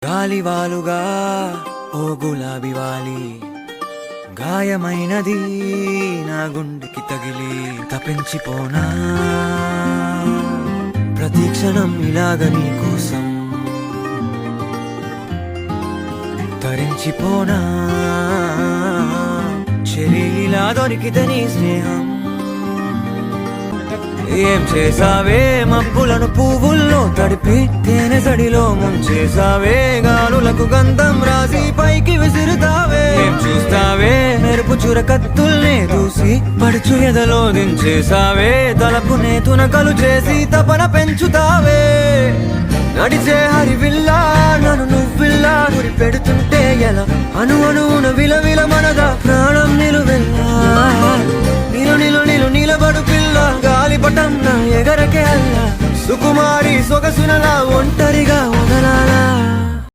గాలివాలుగా ఓ గులాబీ వాలి గాయమైనది నా గుండెకి తగిలి తపించిపోనా ప్రతి క్షణం ఇలాగ నీ కోసం తరించిపోనా చెలిలా దొరికితే నీ స్నేహం ఏం చేసావే మబ్బులను పువ్వుల్లో తడిపి తేనె సడిలో ముంచేసావే గాలులకు గంధం రాసి పైకి విసురుతావే ఏం చూస్తావే మెరుపు చురకత్తుల్నే దూసి పడుచు ఎదలో దించేసావే తలపునే తునకలు చేసి తపన పెంచుతావే నడిచే హరివిల్లా నన్ను నువ్విల్లా గురి పెడుతుంటే ఎలా అను అణువున విలవిల మనగా ప్రాణం నిలువెల్లా నిలబడు పిల్ల గాలిపటం నా ఎగరకే అల్ల సుకుమారి సొగసునలా ఒంటరిగా వదలాలా